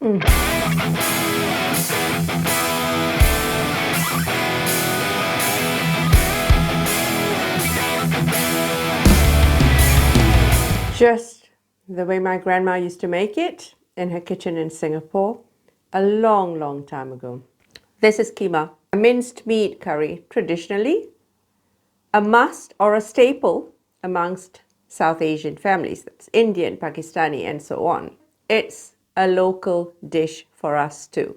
Just the way my grandma used to make it in her kitchen in Singapore a long, long time ago. This is keema, a minced meat curry, traditionally a must or a staple amongst South Asian families. That's Indian, Pakistani, and so on. It's a local dish for us too.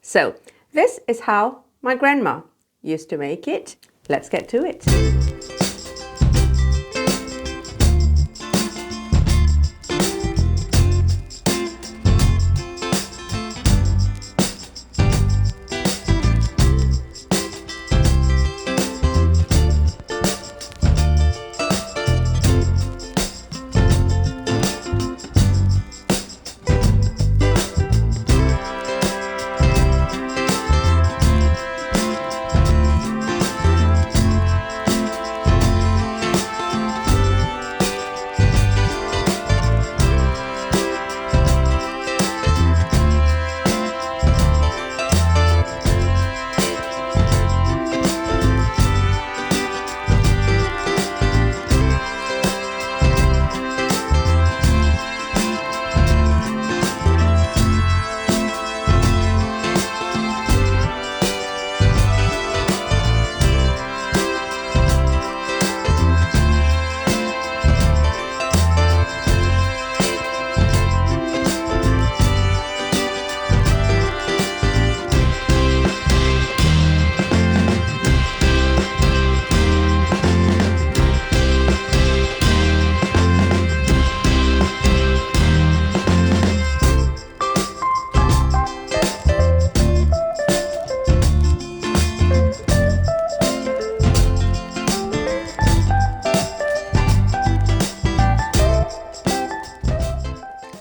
So this is how my grandma used to make it. Let's get to it.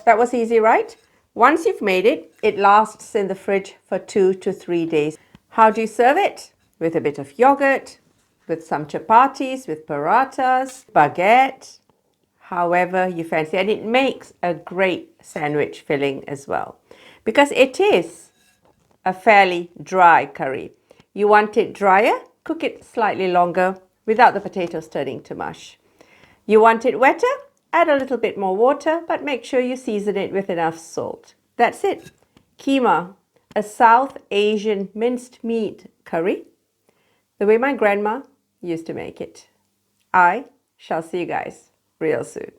That was easy, right? Once you've made it, it lasts in the fridge for 2 to 3 days. How do you serve it? With a bit of yogurt, with some chapatis, with parathas, baguette, however you fancy. And it makes a great sandwich filling as well, because it is a fairly dry curry. You want it drier? Cook it slightly longer without the potatoes turning to mush. You want it wetter? Add a little bit more water, but make sure you season it with enough salt. That's it. Keema, a South Asian minced meat curry, the way my grandma used to make it. I shall see you guys real soon.